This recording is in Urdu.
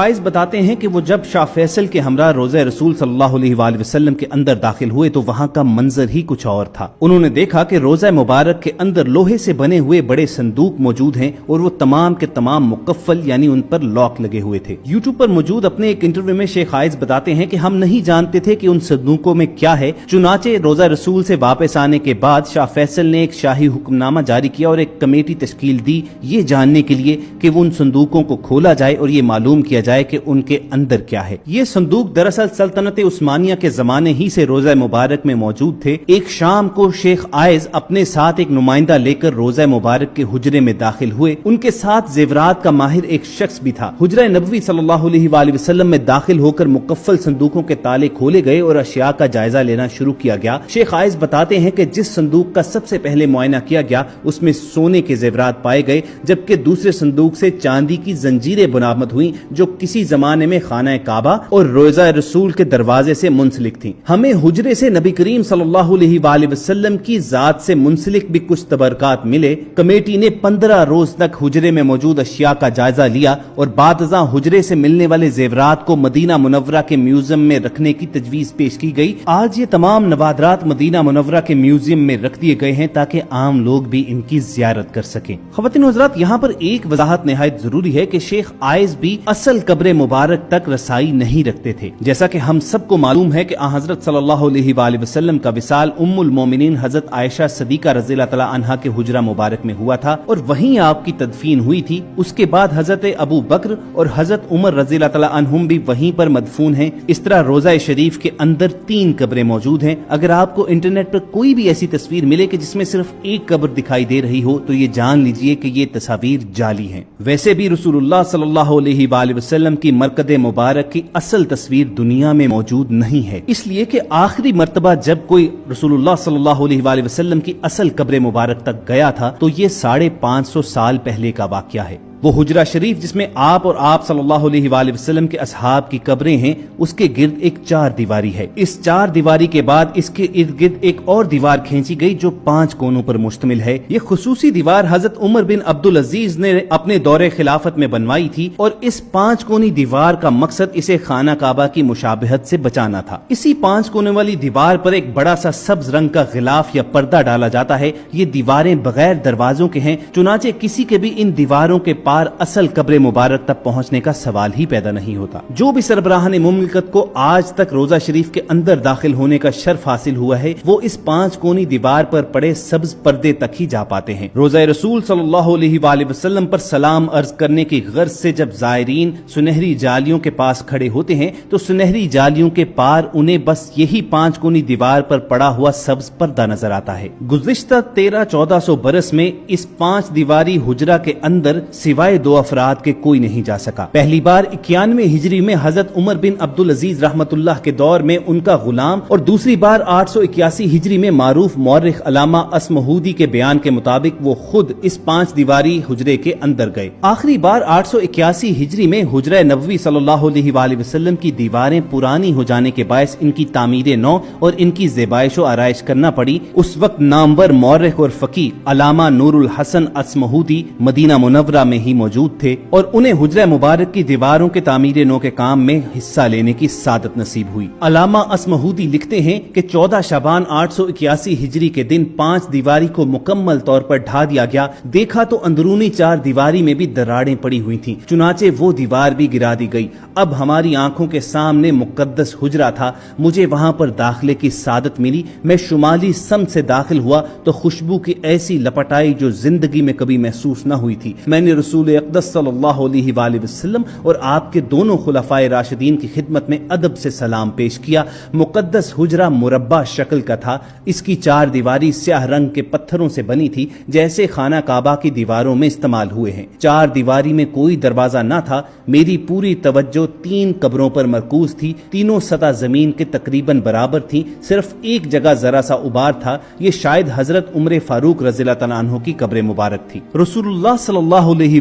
فائز بتاتے ہیں کہ وہ جب شاہ فیصل کے ہمراہ روضہ رسول صلی اللہ علیہ وآلہ وسلم کے اندر داخل ہوئے تو وہاں کا منظر ہی کچھ اور تھا۔ انہوں نے دیکھا کہ روضہ مبارک کے اندر لوہے سے بنے ہوئے بڑے صندوق موجود ہیں اور وہ تمام کے تمام مقفل یعنی ان پر لاک لگے ہوئے تھے۔ یوٹیوب پر موجود اپنے ایک انٹرویو میں شیخ فائز بتاتے ہیں کہ ہم نہیں جانتے تھے کہ ان صندوقوں میں کیا ہے، چنانچہ روضہ رسول سے واپس آنے کے بعد شاہ فیصل نے ایک شاہی حکم نامہ جاری کیا اور ایک کمیٹی تشکیل دی یہ جاننے کے لیے کہ وہ ان صندوقوں کو کھولا جائے اور یہ معلوم کیا جائے کہ ان کے اندر کیا ہے۔ یہ صندوق دراصل سلطنت عثمانیہ کے زمانے ہی سے روضہ مبارک میں موجود تھے۔ ایک شام کو شیخ فائز اپنے ساتھ ایک نمائندہ لے کر روضہ مبارک کے حجرے میں داخل ہوئے۔ ان کے ساتھ زیورات کا ماہر ایک شخص بھی تھا۔ حجرہ نبوی صلی اللہ علیہ وآلہ وسلم میں داخل ہو کر مقفل صندوقوں کے تالے کھولے گئے اور اشیاء کا جائزہ لینا شروع کیا گیا۔ شیخ فائز بتاتے ہیں کہ جس صندوق کا سب سے پہلے معائنہ کیا گیا اس میں سونے کے زیورات پائے گئے، جبکہ دوسرے صندوق سے چاندی کی زنجیریں برآمد ہوئیں جو کسی زمانے میں خانہ کعبہ اور روضہ رسول کے دروازے سے منسلک تھیں۔ ہمیں حجرے سے نبی کریم صلی اللہ علیہ وآلہ وسلم کی ذات سے منسلک بھی کچھ تبرکات ملے۔ کمیٹی نے 15 روز تک حجرے میں موجود اشیاء کا جائزہ لیا اور بعد ازاں حجرے سے ملنے والے زیورات کو مدینہ منورہ کے میوزیم میں رکھنے کی تجویز پیش کی گئی۔ آج یہ تمام نوادرات مدینہ منورہ کے میوزیم میں رکھ دیے گئے ہیں تاکہ عام لوگ بھی ان کی زیارت کر سکیں۔ خواتین و حضرات، یہاں پر ایک وضاحت نہایت ضروری ہے کہ شیخ فائز بھی اصل قبر مبارک تک رسائی نہیں رکھتے تھے۔ جیسا کہ ہم سب کو معلوم ہے کہ حضرت صلی اللہ علیہ وآلہ وسلم کا وصال ام المومنین حضرت عائشہ صدیقہ رضی اللہ تعالی عنہا کے حجرہ مبارک میں ہوا تھا اور وہیں آپ کی تدفین ہوئی تھی۔ اس کے بعد حضرت ابو بکر اور حضرت عمر رضی اللہ تعالی عنہم بھی وہیں پر مدفون ہیں۔ اس طرح روضہ شریف کے اندر 3 قبریں موجود ہیں۔ اگر آپ کو انٹرنیٹ پر کوئی بھی ایسی تصویر ملے کہ جس میں صرف ایک قبر دکھائی دے رہی ہو تو یہ جان لیجئے کہ یہ تصاویر جعلی ہیں۔ ویسے بھی رسول اللہ صلی اللہ علیہ وآلہ وسلم کی مرکز مبارک کی اصل تصویر دنیا میں موجود نہیں ہے، اس لیے کہ آخری مرتبہ جب کوئی رسول اللہ صلی اللہ علیہ وآلہ وسلم کی اصل قبر مبارک تک گیا تھا تو یہ 550 سال پہلے کا واقعہ ہے۔ وہ حجرہ شریف جس میں آپ اور آپ صلی اللہ علیہ وآلہ وسلم کے اصحاب کی قبریں ہیں، اس کے گرد ایک 4 دیواری ہے۔ اس 4 دیواری کے بعد اس کے ارد گرد ایک اور دیوار کھینچی گئی جو 5 کونوں پر مشتمل ہے۔ یہ خصوصی دیوار حضرت عمر بن عبدالعزیز نے اپنے دور خلافت میں بنوائی تھی اور اس 5 کونی دیوار کا مقصد اسے خانہ کعبہ کی مشابہت سے بچانا تھا۔ اسی 5 کونے والی دیوار پر ایک بڑا سا سبز رنگ کا غلاف یا پردہ ڈالا جاتا ہے۔ یہ دیواریں بغیر دروازوں کے ہیں، چنانچہ کسی کے بھی ان دیواروں کے اصل قبر مبارک تک پہنچنے کا سوال ہی پیدا نہیں ہوتا۔ جو بھی سربراہان مملکت کو آج تک روضہ شریف کے اندر داخل ہونے کا شرف حاصل ہوا ہے وہ اس 5 کونی دیوار پر پڑے سبز پردے تک ہی جا پاتے ہیں۔ روضہ رسول صلی اللہ علیہ وآلہ وسلم پر سلام عرض کرنے کی غرض سے جب زائرین سنہری جالیوں کے پاس کھڑے ہوتے ہیں تو سنہری جالیوں کے پار انہیں بس یہی 5 کونی دیوار پر پڑا ہوا سبز پردہ نظر آتا ہے۔ گزشتہ 1300-1400 برس میں اس 5 دیواری حجرہ کے اندر سوائے 2 افراد کے کوئی نہیں جا سکا۔ پہلی بار 91 ہجری میں حضرت عمر بن عبدالعزیز رحمت اللہ کے دور میں ان کا غلام اور دوسری بار 881 ہجری میں معروف مورخ علامہ اسمہودی کے بیان کے مطابق وہ خود اس 5 دیواری حجرے کے اندر گئے۔ آخری بار 881 ہجری میں حجرہ نبوی صلی اللہ علیہ وآلہ وسلم کی دیواریں پرانی ہو جانے کے باعث ان کی تعمیر نو اور ان کی زیبائش و آرائش کرنا پڑی۔ اس وقت نامور مورخ اور فقیہ علامہ نور الحسن اسمہودی مدینہ منورہ میں ہی موجود تھے اور انہیں حجرہ مبارک کی دیواروں کے تعمیر نو کے کام میں حصہ لینے کی سعادت نصیب ہوئی۔ علامہ اسمہودی لکھتے ہیں کہ 14 شعبان 881 ہجری کے دن 5 دیواری کو مکمل طور پر ڈھا دیا گیا۔ دیکھا تو اندرونی 4 دیواری میں بھی دراڑیں پڑی ہوئی تھیں، چنانچہ وہ دیوار بھی گرا دی گئی۔ اب ہماری آنکھوں کے سامنے مقدس حجرہ تھا۔ مجھے وہاں پر داخلے کی سعادت ملی۔ میں شمالی سمت سے داخل ہوا تو خوشبو کی ایسی لپٹ آئی جو زندگی میں کبھی محسوس نہ ہوئی تھی۔ میں نے رسول اقدس صلی اللہ علیہ وآلہ وسلم اور آپ کے دونوں خلفائے راشدین کی خدمت میں ادب سے سلام پیش کیا۔ مقدس حجرہ مربع شکل کا تھا۔ اس کی 4 دیواری سیاہ رنگ کے پتھروں سے بنی تھی جیسے خانہ کعبہ کی دیواروں میں استعمال ہوئے ہیں۔ 4 دیواری میں کوئی دروازہ نہ تھا۔ میری پوری توجہ 3 قبروں پر مرکوز تھی۔ تینوں سطح زمین کے تقریباً برابر تھیں، صرف ایک جگہ ذرا سا ابار تھا۔ یہ شاید حضرت عمر فاروق رضی اللہ تعالیٰ عنہ کی قبر مبارک تھی۔ رسول اللہ صلی اللہ علیہ